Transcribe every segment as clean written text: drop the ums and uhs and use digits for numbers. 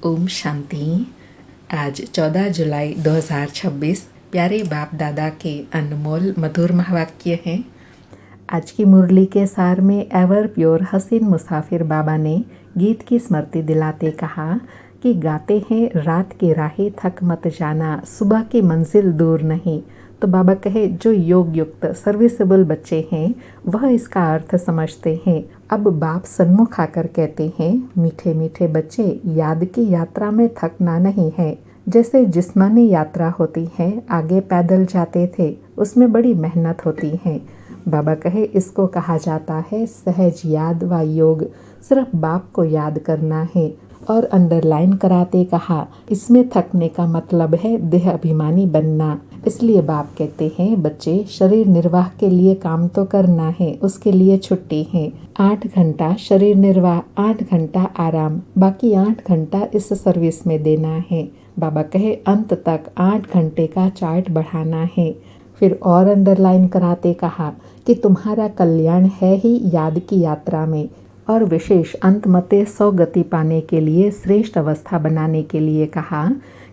ओम शांति। आज 14 जुलाई 2026 प्यारे बाप दादा के अनमोल मधुर महावाक्य हैं। आज की मुरली के सार में एवर प्योर हसीन मुसाफिर बाबा ने गीत की स्मृति दिलाते कहा कि गाते हैं रात की राहें थक मत जाना, सुबह की मंजिल दूर नहीं। तो बाबा कहे जो योग युक्त सर्विसेबल बच्चे हैं वह इसका अर्थ समझते हैं। अब बाप सन्मुख आकर कहते हैं, मीठे मीठे बच्चे, याद की यात्रा में थकना नहीं है। जैसे जिस्मानी यात्रा होती है, आगे पैदल जाते थे, उसमें बड़ी मेहनत होती है। बाबा कहे इसको कहा जाता है सहज याद व योग। सिर्फ बाप को याद करना है। और अंडरलाइन कराते कहा इसमें थकने का मतलब है देह अभिमानी बनना। इसलिए बाप कहते हैं बच्चे, शरीर निर्वाह के लिए काम तो करना है, उसके लिए छुट्टी है। 8 घंटा शरीर निर्वाह, 8 घंटा आराम, बाकी 8 घंटा इस सर्विस में देना है। बाबा कहे अंत तक 8 घंटे का चार्ट बढ़ाना है। फिर और अंडरलाइन कराते कहा कि तुम्हारा कल्याण है ही याद की यात्रा में। और विशेष अंत मते 100 गति पाने के लिए श्रेष्ठ अवस्था बनाने के लिए कहा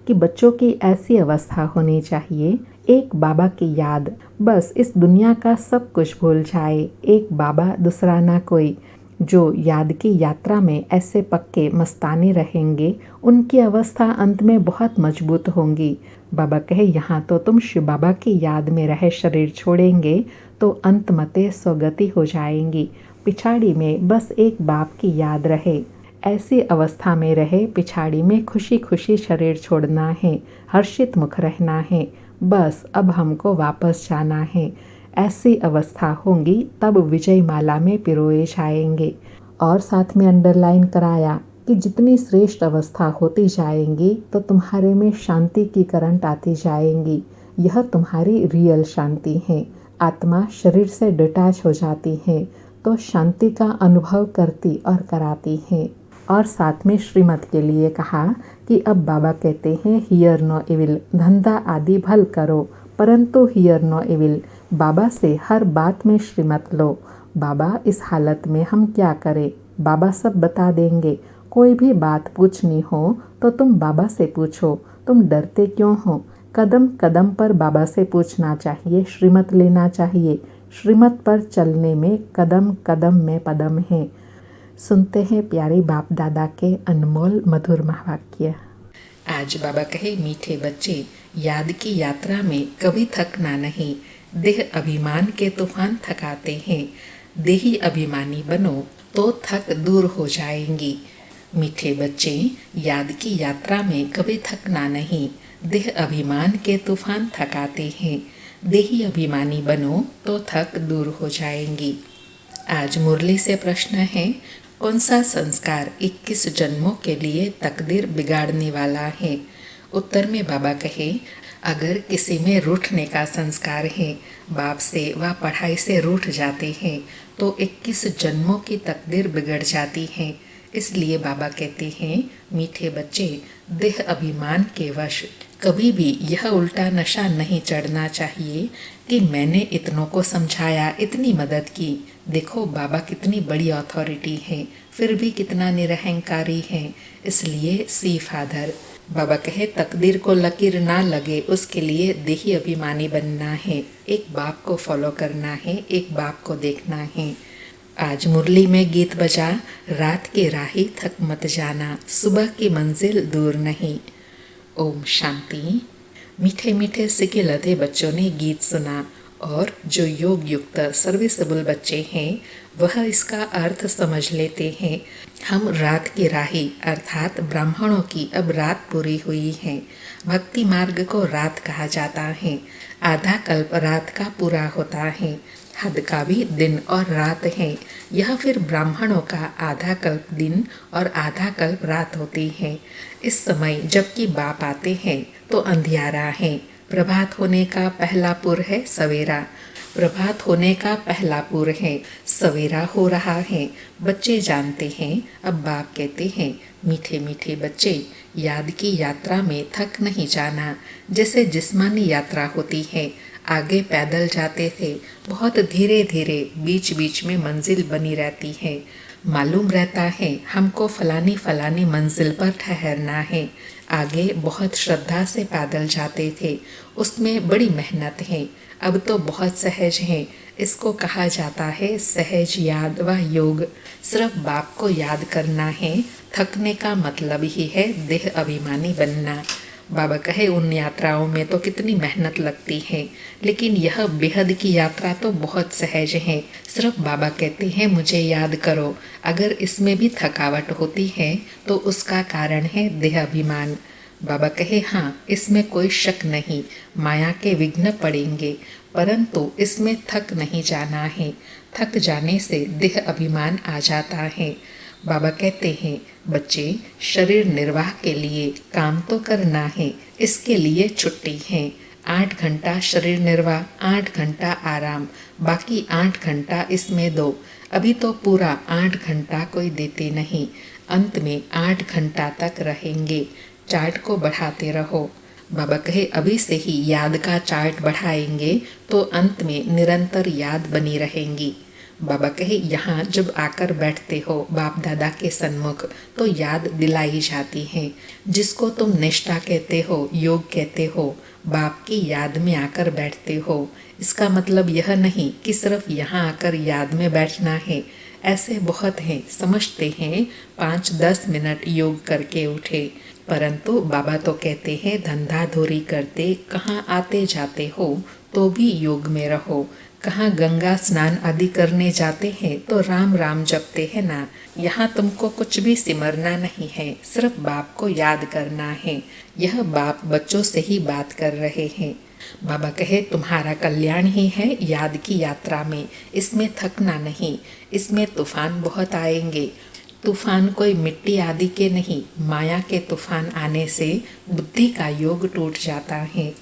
कि बच्चों की ऐसी अवस्था होनी चाहिए, एक बाबा की याद, बस इस दुनिया का सब कुछ भूल जाए, एक बाबा दूसरा ना कोई। जो याद की यात्रा में ऐसे पक्के मस्तानी रहेंगे, उनकी अवस्था अंत में बहुत मजबूत होंगी। बाबा कहे यहाँ तो तुम शिव बाबा की याद में रहे शरीर छोड़ेंगे तो अंत मते स्वगति हो जाएंगी। पिछाड़ी में बस एक बाप की याद रहे, ऐसी अवस्था में रहे। पिछाड़ी में खुशी खुशी शरीर छोड़ना है, हर्षित मुख रहना है, बस अब हमको वापस जाना है। ऐसी अवस्था होंगी तब विजय माला में पिरोए जाएंगे। और साथ में अंडरलाइन कराया कि जितनी श्रेष्ठ अवस्था होती जाएंगी तो तुम्हारे में शांति की करंट आती जाएंगी। यह तुम्हारी रियल शांति है। आत्मा शरीर से डिटैच हो जाती है तो शांति का अनुभव करती और कराती है। और साथ में श्रीमत के लिए कहा कि अब बाबा कहते हैं हियर नो इविल, धंधा आदि भल करो परंतु हियर नो इविल। बाबा से हर बात में श्रीमत लो। बाबा इस हालत में हम क्या करें, बाबा सब बता देंगे। कोई भी बात पूछनी हो तो तुम बाबा से पूछो, तुम डरते क्यों हो। कदम कदम पर बाबा से पूछना चाहिए, श्रीमत लेना चाहिए। श्रीमत पर चलने में कदम कदम में पदम है। सुनते हैं प्यारे बाप दादा के अनमोल मधुर महावाक्य। आज बाबा कहे मीठे बच्चे, याद की यात्रा में कभी थकना नहीं। देह अभिमान के तूफान थकाते हैं, देही अभिमानी बनो तो थक दूर हो जाएंगी। मीठे बच्चे, याद की यात्रा में कभी थकना नहीं। देह अभिमान के तूफान थकाते हैं, देही अभिमानी बनो तो थक दूर हो जाएंगी। आज मुरली से प्रश्न है, कौन सा संस्कार 21 जन्मों के लिए तकदीर बिगाड़ने वाला है। उत्तर में बाबा कहे अगर किसी में रूठने का संस्कार है, बाप से व पढ़ाई से रूठ जाते हैं तो 21 जन्मों की तकदीर बिगड़ जाती है। इसलिए बाबा कहते हैं मीठे बच्चे, देह अभिमान के वश कभी भी यह उल्टा नशा नहीं चढ़ना चाहिए कि मैंने इतनों को समझाया, इतनी मदद की, देखो बाबा कितनी बड़ी अथॉरिटी है, फिर भी कितना निरहंकारी है। इसलिए सी फादर। बाबा कहे तकदीर को लकीर ना लगे उसके लिए देही अभिमानी बनना है, एक बाप को फॉलो करना है, एक बाप को देखना है। आज मुरली में गीत बजा, रात की राही थक मत जाना, सुबह की मंजिल दूर नहीं। ओम शांति। मीठे मीठे सिके लदे बच्चों ने गीत सुना और जो योग युक्त सर्विसेबल बच्चे हैं वह इसका अर्थ समझ लेते हैं। हम रात की राही अर्थात ब्राह्मणों की अब रात पूरी हुई है। भक्ति मार्ग को रात कहा जाता है। आधा कल्प रात का पूरा होता है, हद का भी दिन और रात है। यह फिर ब्राह्मणों का आधा कल्प दिन और आधा कल्प रात होती है। इस समय जबकि बाप आते हैं तो अंधियारा है। प्रभात होने का पहला पुर है सवेरा, प्रभात होने का पहला पुर है, सवेरा हो रहा है। बच्चे जानते हैं। अब बाप कहते हैं मीठे मीठे बच्चे, याद की यात्रा में थक नहीं जाना। जैसे जिस्मानी यात्रा होती है, आगे पैदल जाते थे, बहुत धीरे धीरे, बीच बीच में मंजिल बनी रहती है। मालूम रहता है हमको फलानी फलानी मंजिल पर ठहरना है। आगे बहुत श्रद्धा से पैदल जाते थे, उसमें बड़ी मेहनत है। अब तो बहुत सहज है। इसको कहा जाता है सहज याद व योग। सिर्फ बाप को याद करना है। थकने का मतलब ही है देह अभिमानी बनना। बाबा कहे उन यात्राओं में तो कितनी मेहनत लगती है, लेकिन यह बेहद की यात्रा तो बहुत सहज है। सिर्फ बाबा कहते हैं मुझे याद करो। अगर इसमें भी थकावट होती है तो उसका कारण है देह अभिमान। बाबा कहे हाँ, इसमें कोई शक नहीं, माया के विघ्न पड़ेंगे, परंतु इसमें थक नहीं जाना है। थक जाने से देह अभिमान आ जाता है। बाबा कहते हैं बच्चे, शरीर निर्वाह के लिए काम तो करना है, इसके लिए छुट्टी है। 8 घंटा शरीर निर्वाह, 8 घंटा आराम, बाकी 8 घंटा इसमें दो। अभी तो पूरा 8 घंटा कोई देते नहीं, अंत में 8 घंटा तक रहेंगे। चार्ट को बढ़ाते रहो। बाबा कहे अभी से ही याद का चार्ट बढ़ाएंगे तो अंत में निरंतर याद बनी रहेंगी। बाबा कहे यहाँ जब आकर बैठते हो बाप दादा के सन्मुख तो याद दिलाई जाती है। जिसको तुम निष्ठा कहते हो, योग कहते हो, बाप की याद में आकर बैठते हो। इसका मतलब यह नहीं कि सिर्फ यहाँ आकर याद में बैठना है। ऐसे बहुत हैं, समझते हैं 5-10 मिनट योग करके उठे, परंतु बाबा तो कहते हैं धंधा धोरी करते कहाँ आते जाते हो तो भी योग में रहो। कहाँ गंगा स्नान आदि करने जाते हैं तो राम राम जपते हैं ना। यहाँ तुमको कुछ भी सिमरना नहीं है, सिर्फ बाप को याद करना है। यह बाप बच्चों से ही बात कर रहे हैं। बाबा कहे तुम्हारा कल्याण ही है याद की यात्रा में, इसमें थकना नहीं। इसमें तूफान बहुत आएंगे। तूफान कोई मिट्टी आदि के नहीं, माया के तूफान आने से बुद्धि का योग टूट जाता है।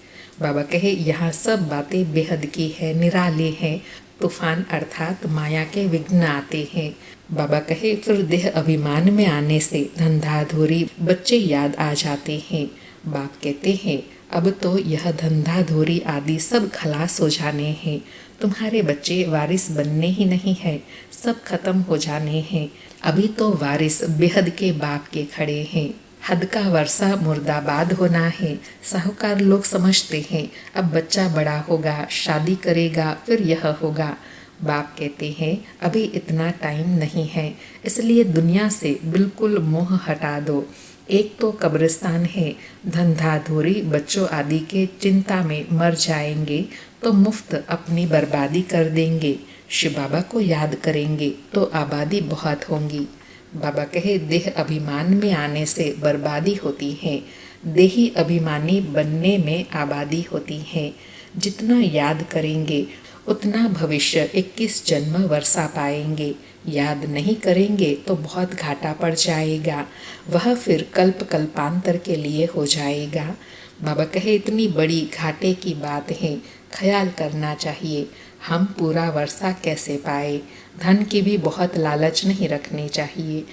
बाबा कहे यहाँ सब बातें बेहद की है, निराली है। तूफान अर्थात माया के विघ्न आते हैं। बाबा कहे फिर देह अभिमान में आने से धंधा धोरी बच्चे याद आ जाते हैं। बाप कहते हैं अब तो यह धंधा धोरी आदि सब खलास हो जाने हैं। तुम्हारे बच्चे वारिस बनने ही नहीं है, सब खत्म हो जाने हैं। अभी तो वारिस बेहद के बाप के खड़े हैं। हद का वर्षा मुर्दाबाद होना है। साहूकार लोग समझते हैं अब बच्चा बड़ा होगा, शादी करेगा, फिर यह होगा। बाप कहते हैं अभी इतना टाइम नहीं है, इसलिए दुनिया से बिल्कुल मोह हटा दो। एक तो कब्रिस्तान है, धंधा धोरी बच्चों आदि के चिंता में मर जाएंगे तो मुफ्त अपनी बर्बादी कर देंगे। शिव बाबा को याद करेंगे तो आबादी बहुत होंगी। बाबा कहे देह अभिमान में आने से बर्बादी होती है, देही अभिमानी बनने में आबादी होती है। जितना याद करेंगे उतना भविष्य 21 जन्म वर्षा पाएंगे। याद नहीं करेंगे तो बहुत घाटा पड़ जाएगा, वह फिर कल्प कल्पांतर के लिए हो जाएगा। बाबा कहे इतनी बड़ी घाटे की बात है, ख्याल करना चाहिए। हम पूरा वर्षा कैसे पाए। धन की भी बहुत लालच नहीं रखनी चाहिए,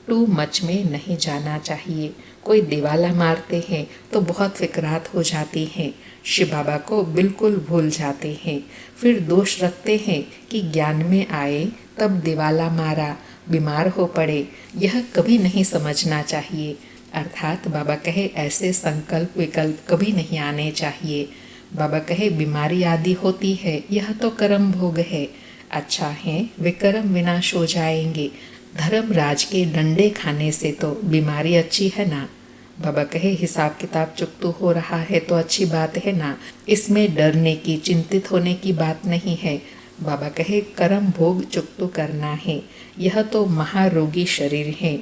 टू मच में नहीं जाना चाहिए। कोई दिवाला मारते हैं तो बहुत फिक्रात हो जाती हैं, शिव बाबा को बिल्कुल भूल जाते हैं। फिर दोष रखते हैं कि ज्ञान में आए तब दिवाला मारा, बीमार हो पड़े। यह कभी नहीं समझना चाहिए। अर्थात बाबा कहे ऐसे संकल्प विकल्प कभी नहीं आने चाहिए। बाबा कहे बीमारी आदि होती है, यह तो कर्म भोग है। अच्छा है विकर्म विनाश हो जाएंगे। धर्मराज के डंडे खाने से तो बीमारी अच्छी है ना। बाबा कहे हिसाब किताब चुकतू हो रहा है तो अच्छी बात है ना, इसमें डरने की चिंतित होने की बात नहीं है। बाबा कहे कर्म भोग चुकतू करना है। यह तो महारोगी शरीर है,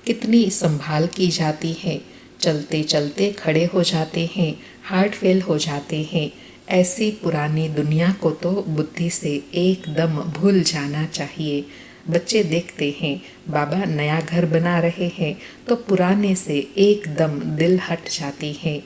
कितनी संभाल की जाती है। चलते चलते खड़े हो जाते हैं, हार्ट फेल हो जाते हैं। ऐसी पुरानी दुनिया को तो बुद्धि से एकदम भूल जाना चाहिए। बच्चे देखते हैं बाबा नया घर बना रहे हैं तो पुराने से एकदम दिल हट जाती है।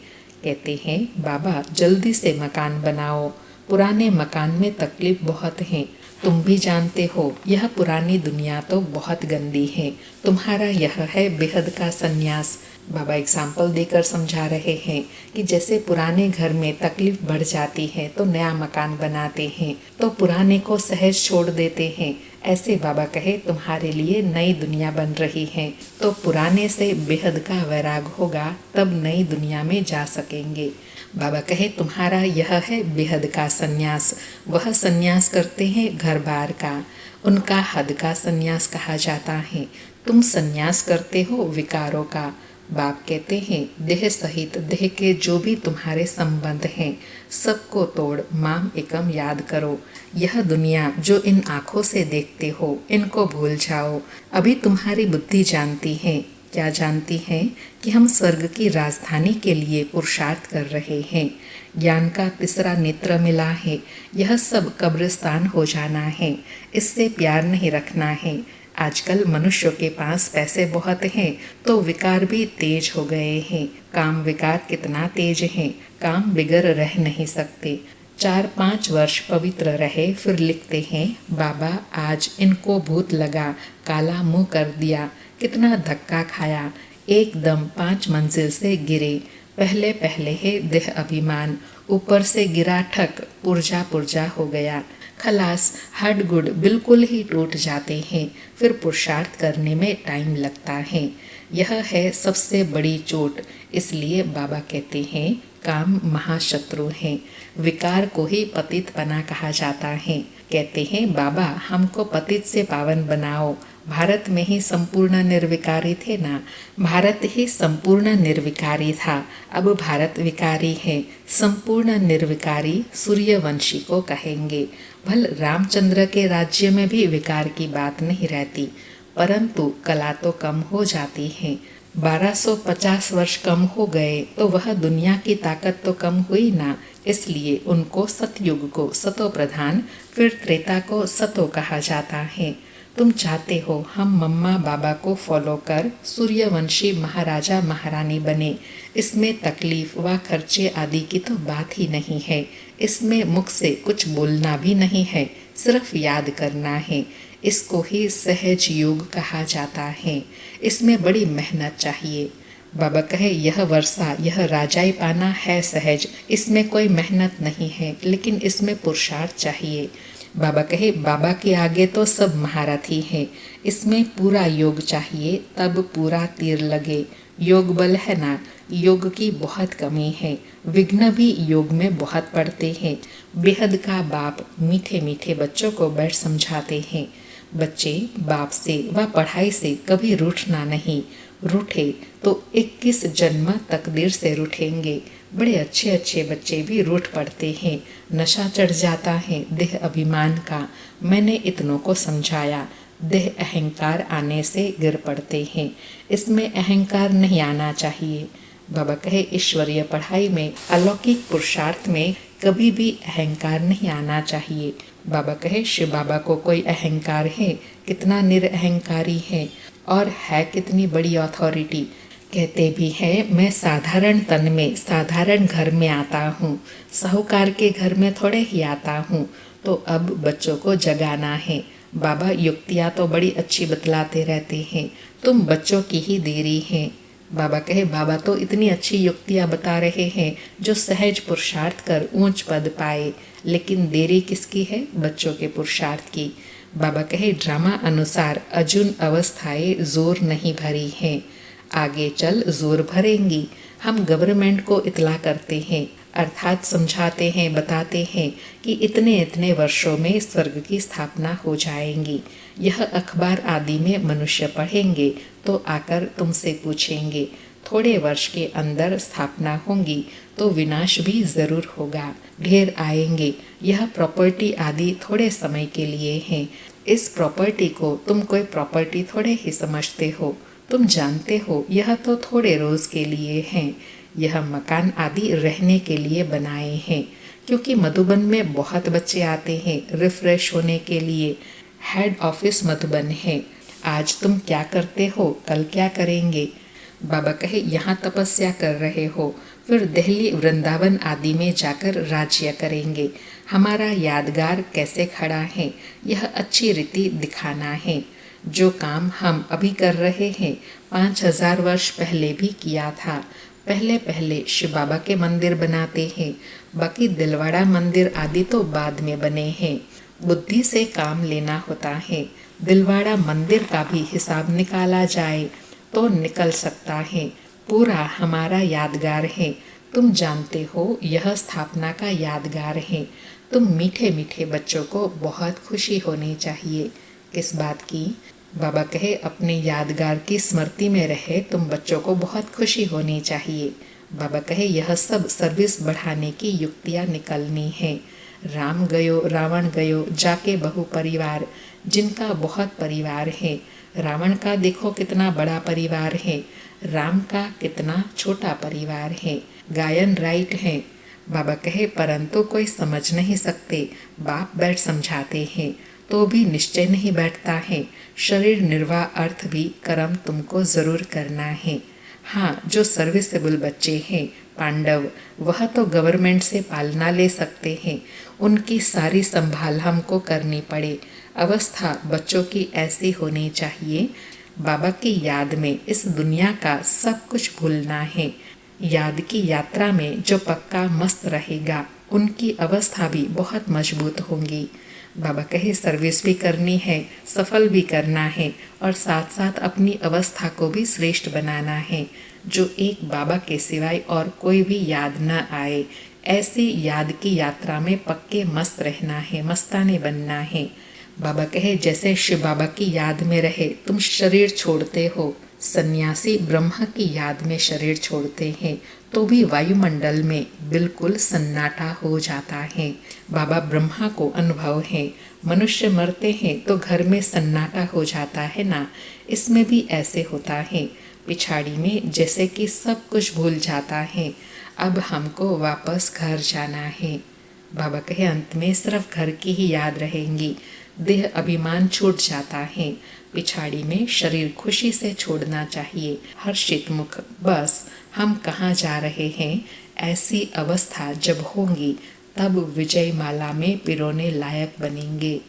कहते हैं बाबा जल्दी से मकान बनाओ, पुराने मकान में तकलीफ बहुत है। तुम भी जानते हो यह पुरानी दुनिया तो बहुत गंदी है। तुम्हारा यह है बेहद का संन्यास, बाबा एग्जाम्पल देकर समझा रहे हैं कि जैसे पुराने घर में तकलीफ बढ़ जाती है तो नया मकान बनाते हैं, तो पुराने को सहज छोड़ देते हैं। ऐसे बाबा कहे तुम्हारे लिए नई दुनिया बन रही है, तो पुराने से बेहद का वैराग होगा, तब नई दुनिया में जा सकेंगे। बाबा कहे तुम्हारा यह है बेहद का संन्यास। वह संन्यास करते हैं घर बार का, उनका हद का संन्यास कहा जाता है। तुम संन्यास करते हो विकारों का। बाप कहते हैं देह सहित देह के जो भी तुम्हारे संबंध हैं, सबको तोड़ माम एकम याद करो। यह दुनिया जो इन आँखों से देखते हो, इनको भूल जाओ। अभी तुम्हारी बुद्धि जानती है, क्या जानती है कि हम स्वर्ग की राजधानी के लिए पुरुषार्थ कर रहे हैं। ज्ञान का तीसरा नेत्र मिला है। यह सब कब्रिस्तान हो जाना है, इससे प्यार नहीं रखना है। आजकल मनुष्यों के पास पैसे बहुत हैं, तो विकार भी तेज हो गए हैं। काम विकार कितना तेज है, काम बिगड़ रह नहीं सकते। 4-5 वर्ष पवित्र रहे, फिर लिखते हैं बाबा आज इनको भूत लगा, काला मुंह कर दिया, कितना धक्का खाया, एकदम 5 मंजिल से गिरे। पहले पहले है देह अभिमान, ऊपर से गिरा ठक, पुर्जा पुर्जा हो गया। खलास, हड गुड बिल्कुल ही टूट जाते हैं, फिर पुरुषार्थ करने में टाइम लगता है। यह है सबसे बड़ी चोट। इसलिए बाबा कहते हैं काम महाशत्रु है। विकार को ही पतितपना कहा जाता है। कहते हैं बाबा हमको पतित से पावन बनाओ। भारत में ही संपूर्ण निर्विकारी थे ना, भारत ही संपूर्ण निर्विकारी था, अब भारत विकारी है। संपूर्ण निर्विकारी सूर्यवंशी को कहेंगे। भल रामचंद्र के राज्य में भी विकार की बात नहीं रहती, परंतु कला तो कम हो जाती है। 1250 वर्ष कम हो गए तो वह दुनिया की ताकत तो कम हुई ना। इसलिए उनको सतयुग को सतो प्रधान, फिर त्रेता को सतो कहा जाता है। तुम चाहते हो हम मम्मा बाबा को फॉलो कर सूर्यवंशी महाराजा महारानी बने। इसमें तकलीफ व खर्चे आदि की तो बात ही नहीं है। इसमें मुख से कुछ बोलना भी नहीं है, सिर्फ याद करना है। इसको ही सहज योग कहा जाता है। इसमें बड़ी मेहनत चाहिए। बाबा कहे यह वर्षा, यह राजाई पाना है सहज, इसमें कोई मेहनत नहीं है, लेकिन इसमें पुरुषार्थ चाहिए। बाबा कहे बाबा के आगे तो सब महारथी हैं, इसमें पूरा योग चाहिए, तब पूरा तीर लगे। योग बल है ना, योग की बहुत कमी है। विघ्न भी योग में बहुत पड़ते हैं। बेहद का बाप मीठे मीठे बच्चों को बैठ समझाते हैं। बच्चे बाप से व पढ़ाई से कभी रूठना नहीं, रूठे तो 21 जन्म तकदीर से रूठेंगे। बड़े अच्छे अच्छे बच्चे भी रूठ पड़ते हैं, नशा चढ़ जाता है देह अभिमान का। मैंने इतनों को समझाया, देह अहंकार आने से गिर पड़ते हैं, इसमें अहंकार नहीं आना चाहिए। बाबा कहे ईश्वरीय पढ़ाई में, अलौकिक पुरुषार्थ में कभी भी अहंकार नहीं आना चाहिए। बाबा कहे शिव बाबा को कोई अहंकार है, कितना निरअहंकारी है और है कितनी बड़ी अथॉरिटी। कहते भी हैं मैं साधारण तन में साधारण घर में आता हूँ, साहूकार के घर में थोड़े ही आता हूँ। तो अब बच्चों को जगाना है। बाबा युक्तियाँ तो बड़ी अच्छी बतलाते रहते हैं, तुम बच्चों की ही देरी है। बाबा कहे बाबा तो इतनी अच्छी युक्तियाँ बता रहे हैं जो सहज पुरुषार्थ कर ऊंच पद पाए, लेकिन देरी किसकी है? बच्चों के पुरुषार्थ की। बाबा कहे ड्रामा अनुसार अर्जुन अवस्थाएं जोर नहीं भरी हैं, आगे चल जोर भरेंगी। हम गवर्नमेंट को इतला करते हैं, अर्थात समझाते हैं, बताते हैं कि इतने इतने वर्षों में स्वर्ग की स्थापना हो जाएंगी। यह अखबार आदि में मनुष्य पढ़ेंगे तो आकर तुमसे पूछेंगे, थोड़े वर्ष के अंदर स्थापना होंगी तो विनाश भी जरूर होगा, ढेर आएंगे। यह प्रॉपर्टी आदि थोड़े समय के लिए है। इस प्रॉपर्टी को तुम कोई प्रॉपर्टी थोड़े ही समझते हो। तुम जानते हो यह तो थोड़े रोज के लिए हैं। यह मकान आदि रहने के लिए बनाए हैं, क्योंकि मधुबन में बहुत बच्चे आते हैं रिफ्रेश होने के लिए। हेड ऑफिस मधुबन है। आज तुम क्या करते हो, कल क्या करेंगे? बाबा कहे यहाँ तपस्या कर रहे हो, फिर दिल्ली वृंदावन आदि में जाकर राज्य करेंगे। हमारा यादगार कैसे खड़ा है, यह अच्छी रीति दिखाना है। जो काम हम अभी कर रहे हैं 5000 वर्ष पहले भी किया था। पहले पहले शिव बाबा के मंदिर बनाते हैं, बाकी दिलवाड़ा मंदिर आदि तो बाद में बने हैं। बुद्धि से काम लेना होता है। दिलवाड़ा मंदिर का भी हिसाब निकाला जाए तो निकल सकता है। पूरा हमारा यादगार है। तुम जानते हो यह स्थापना का यादगार है। तुम मीठे मीठे बच्चों को बहुत खुशी होनी चाहिए। किस बात की? बाबा कहे अपने यादगार की स्मृति में रहे तुम बच्चों को बहुत खुशी होनी चाहिए। बाबा कहे यह सब सर्विस बढ़ाने की युक्तियाँ निकलनी है। राम गयो रावण गयो जाके बहु परिवार, जिनका बहुत परिवार है। रावण का देखो कितना बड़ा परिवार है, राम का कितना छोटा परिवार है। गायन राइट है। बाबा कहे परंतु कोई समझ नहीं सकते। बाप बैठ समझाते हैं तो भी निश्चय नहीं बैठता है। शरीर निर्वाह अर्थ भी कर्म तुमको जरूर करना है। हाँ, जो सर्विसेबल बच्चे हैं पांडव, वह तो गवर्नमेंट से पालना ले सकते हैं। उनकी सारी संभाल हमको करनी पड़े। अवस्था बच्चों की ऐसी होनी चाहिए। बाबा की याद में इस दुनिया का सब कुछ भूलना है। याद की यात्रा में जो पक्का मस्त रहेगा उनकी अवस्था भी बहुत मजबूत होंगी। बाबा कहे सर्विस भी करनी है, सफल भी करना है और साथ साथ अपनी अवस्था को भी श्रेष्ठ बनाना है। जो एक बाबा के सिवाय और कोई भी याद न आए, ऐसी याद की यात्रा में पक्के मस्त रहना है, मस्ताने बनना है। बाबा कहे जैसे शिव बाबा की याद में रहे तुम शरीर छोड़ते हो। सन्यासी ब्रह्मा की याद में शरीर छोड़ते हैं तो भी वायुमंडल में बिल्कुल सन्नाटा हो जाता है। बाबा ब्रह्मा को अनुभव है। मनुष्य मरते हैं तो घर में सन्नाटा हो जाता है ना, इसमें भी ऐसे होता है। पिछाड़ी में जैसे कि सब कुछ भूल जाता है। अब हमको वापस घर जाना है। बाबा कहे अंत में सिर्फ घर की ही याद रहेंगी। देह अभिमान छूट जाता है। पिछाड़ी में शरीर खुशी से छोड़ना चाहिए। हर्षित मुख, बस हम कहाँ जा रहे हैं, ऐसी अवस्था जब होंगी तब विजय माला में पिरोने लायक बनेंगे।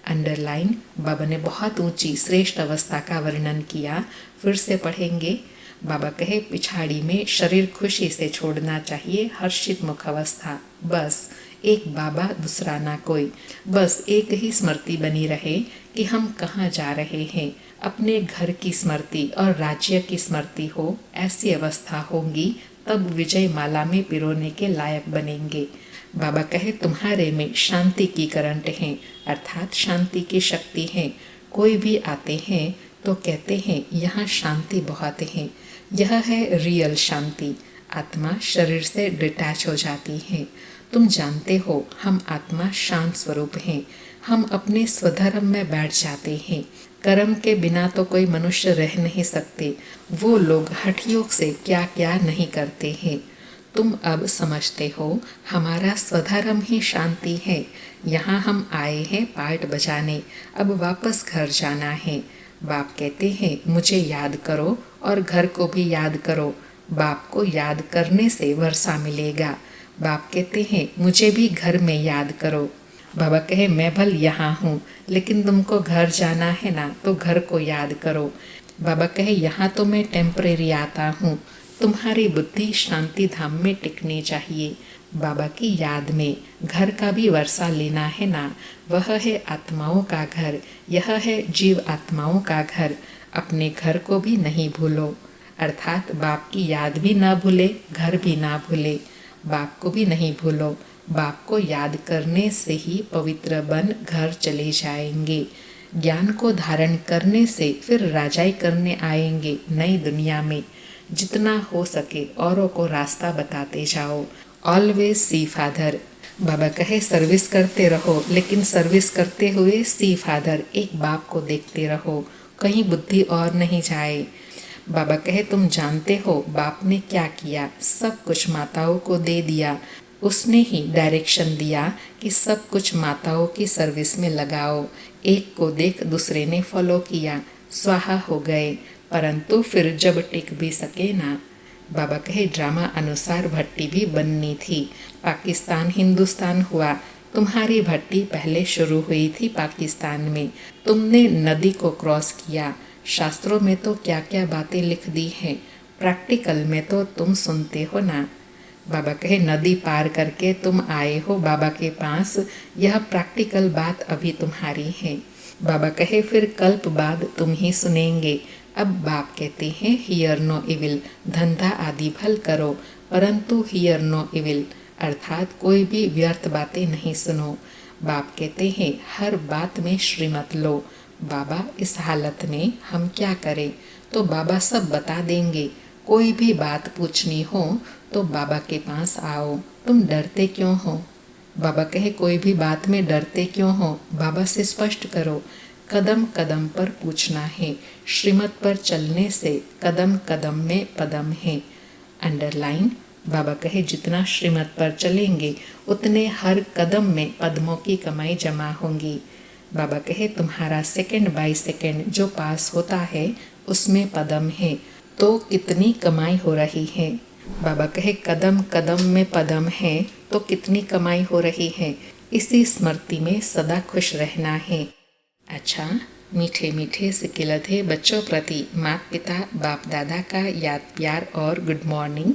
अंडरलाइन। बाबा ने बहुत ऊंची श्रेष्ठ अवस्था का वर्णन किया। फिर से पढ़ेंगे। बाबा कहे पिछाड़ी में शरीर खुशी से छोड़ना चाहिए। हर्षित मुख अवस्था, बस एक बाबा दूसरा ना कोई, बस एक ही स्मृति बनी रहे कि हम कहाँ जा रहे हैं। अपने घर की स्मृति और राज्य की स्मृति हो, ऐसी अवस्था होगी तब विजय माला में पिरोने के लायक बनेंगे। बाबा कहे तुम्हारे में शांति की करंट है, अर्थात शांति की शक्ति है। कोई भी आते हैं तो कहते हैं यहाँ शांति बहुत है। यह है रियल शांति। आत्मा शरीर से डिटैच हो जाती है। तुम जानते हो हम आत्मा शांत स्वरूप हैं। हम अपने स्वधर्म में बैठ जाते हैं। कर्म के बिना तो कोई मनुष्य रह नहीं सकते। वो लोग हठ योग से क्या क्या नहीं करते हैं। तुम अब समझते हो हमारा स्वधर्म ही शांति है। यहाँ हम आए हैं पार्ट बजाने, अब वापस घर जाना है। बाप कहते हैं मुझे याद करो और घर को भी याद करो। बाप को याद करने से वर्षा मिलेगा। बाप कहते हैं मुझे भी घर में याद करो। बाबा कहे मैं भल यहाँ हूँ, लेकिन तुमको घर जाना है ना, तो घर को याद करो। बाबा कहे यहाँ तो मैं टेम्परेरी आता हूँ, तुम्हारी बुद्धि शांति धाम में टिकनी चाहिए। बाबा की याद में घर का भी वर्षा लेना है ना, वह है आत्माओं का घर, यह है जीव आत्माओं का घर। अपने घर को भी नहीं भूलो, अर्थात बाप की याद भी ना भूले, घर भी ना भूले। बाप को भी नहीं भूलो। बाप को याद करने से ही पवित्र बन घर चले जाएंगे। ज्ञान को धारण करने से फिर राजाई करने आएंगे नई दुनिया में। जितना हो सके औरों को रास्ता बताते जाओ। Always see father. बाबा कहे सर्विस करते रहो, लेकिन सर्विस करते हुए सी फादर, एक बाप को देखते रहो, कहीं बुद्धि और नहीं जाए। बाबा कहे तुम जानते हो बाप ने क्या किया, सब कुछ माताओं को दे दिया। उसने ही डायरेक्शन दिया कि सब कुछ माताओं की सर्विस में लगाओ। एक को देख दूसरे ने फॉलो किया, स्वाहा हो गए। परंतु फिर जब टिक भी सके ना। बाबा कहे ड्रामा अनुसार भट्टी भी बननी थी। पाकिस्तान हिंदुस्तान हुआ तुम्हारी भट्टी पहले शुरू हुई थी पाकिस्तान में, तुमने नदी को क्रॉस किया। शास्त्रों में तो क्या क्या बातें लिख दी हैं, प्रैक्टिकल में तो तुम सुनते हो ना। बाबा कहे नदी पार करके तुम आए हो बाबा के पास, यह प्रैक्टिकल बात अभी तुम्हारी है। बाबा कहे फिर कल्प बाद तुम ही सुनेंगे। अब बाप कहते हैं हियर नो इविल, धंधा आदि भल करो परंतु हियर नो इविल, अर्थात कोई भी व्यर्थ बातें नहीं सुनो। बाप कहते हैं हर बात में श्रीमत लो। बाबा इस हालत में हम क्या करें, तो बाबा सब बता देंगे। कोई भी बात पूछनी हो तो बाबा के पास आओ, तुम डरते क्यों हो। बाबा कहे कोई भी बात में डरते क्यों हो, बाबा से स्पष्ट करो। कदम कदम पर पूछना है, श्रीमत पर चलने से कदम कदम में पदम है। अंडरलाइन। बाबा कहे जितना श्रीमत पर चलेंगे उतने हर कदम में पद्मों की कमाई जमा होंगी। बाबा कहे तुम्हारा सेकंड बाय सेकंड जो पास होता है उसमें पदम है, तो कितनी कमाई हो रही है। बाबा कहे कदम कदम में पदम है तो कितनी कमाई हो रही है। इसी स्मृति में सदा खुश रहना है। अच्छा, मीठे मीठे सिकिलधे बच्चों प्रति माता पिता बाप दादा का याद प्यार और गुड मॉर्निंग।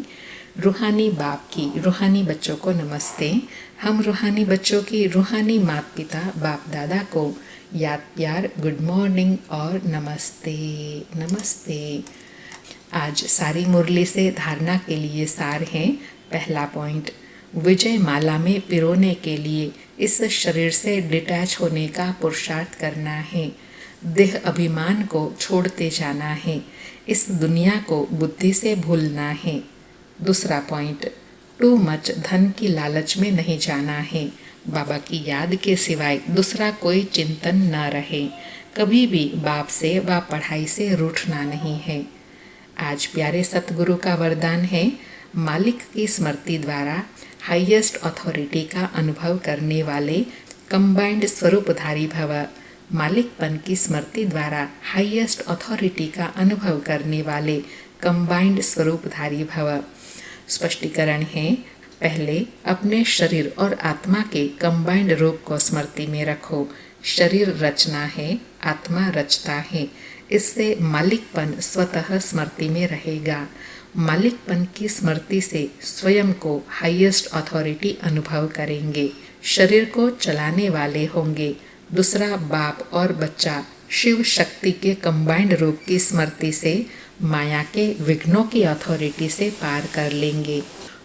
रूहानी बाप की रूहानी बच्चों को नमस्ते। हम रूहानी बच्चों की रूहानी माता पिता बाप दादा को याद प्यार गुड मॉर्निंग और नमस्ते नमस्ते। आज सारी मुरली से धारणा के लिए सार है। पहला पॉइंट, विजय माला में पिरोने के लिए इस शरीर से डिटैच होने का पुरुषार्थ करना है। देह अभिमान को छोड़ते जाना है। इस दुनिया को बुद्धि से भूलना है। दूसरा पॉइंट, टू मच धन की लालच में नहीं जाना है। बाबा की याद के सिवाय दूसरा कोई चिंतन न रहे। कभी भी बाप से व पढ़ाई से रूठना नहीं है। आज प्यारे सतगुरु का वरदान है, मालिक की स्मृति द्वारा हाईएस्ट अथॉरिटी का अनुभव करने वाले कंबाइंड स्वरूपधारी भव। मालिकपन की स्मृति द्वारा हाईएस्ट अथॉरिटी का अनुभव करने वाले कंबाइंड स्वरूपधारी भव। स्पष्टीकरण है, पहले अपने शरीर और आत्मा के कंबाइंड रूप को स्मृति में रखो। शरीर रचना है, आत्मा रचता है। इससे मालिकपन स्वतः स्मृति में रहेगा। मालिकपन की स्मृति से स्वयं को हाईएस्ट अथॉरिटी अनुभव करेंगे। शरीर को चलाने वाले होंगे। दूसरा, बाप और बच्चा शिव शक्ति के कंबाइंड रूप की स्मृति से माया के विघ्नों की अथॉरिटी से पार कर लेंगे।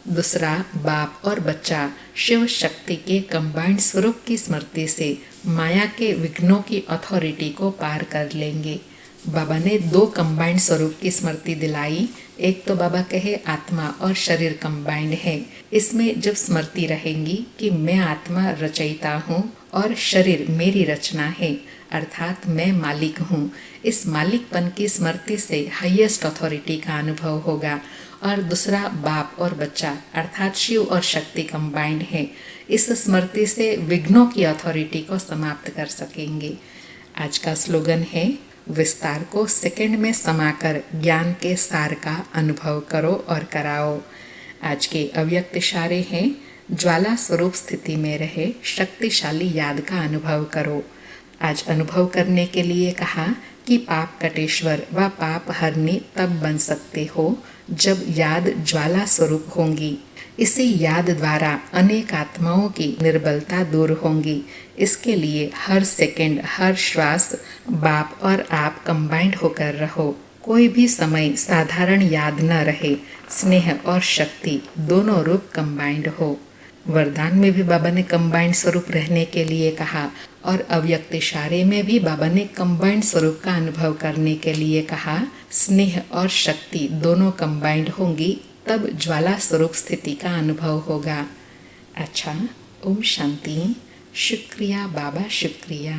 दूसरा, बाप और बच्चा शिव शक्ति के कंबाइंड स्वरूप की स्मृति से माया के विघ्नों की अथॉरिटी को पार कर लेंगे। बाबा ने दो कंबाइंड स्वरूप की स्मृति दिलाई। एक तो बाबा कहे आत्मा और शरीर कंबाइंड है। इसमें जब स्मृति रहेंगी कि मैं आत्मा रचयिता हूँ और शरीर मेरी रचना है, अर्थात मैं मालिक हूँ। इस मालिकपन की स्मृति से हाईएस्ट अथॉरिटी का अनुभव होगा। और दूसरा, बाप और बच्चा अर्थात शिव और शक्ति कंबाइंड है। इस स्मृति से विघ्नों की अथॉरिटी को समाप्त कर सकेंगे। आज का स्लोगन है, विस्तार को सेकंड में समाकर ज्ञान के सार का अनुभव करो और कराओ। आज के अव्यक्त इशारे हैं, ज्वाला स्वरूप स्थिति में रहे शक्तिशाली याद का अनुभव करो। आज अनुभव करने के लिए कहा कि पाप कटेश्वर व पाप हरनी तब बन सकते हो जब याद ज्वाला स्वरूप होंगी। इसी याद द्वारा अनेक आत्माओं की निर्बलता दूर होंगी। इसके लिए हर सेकंड, हर श्वास बाप और आप कंबाइंड होकर रहो। कोई भी समय साधारण याद न रहे। स्नेह और शक्ति दोनों रूप कंबाइंड हो। वरदान में भी बाबा ने कंबाइंड स्वरूप रहने के लिए कहा और अव्यक्त इशारे में भी बाबा ने कंबाइंड स्वरूप का अनुभव करने के लिए कहा। स्नेह और शक्ति दोनों कंबाइंड होंगी, तब ज्वाला स्वरूप स्थिति का अनुभव होगा। अच्छा, ओम शांति। शुक्रिया बाबा, शुक्रिया।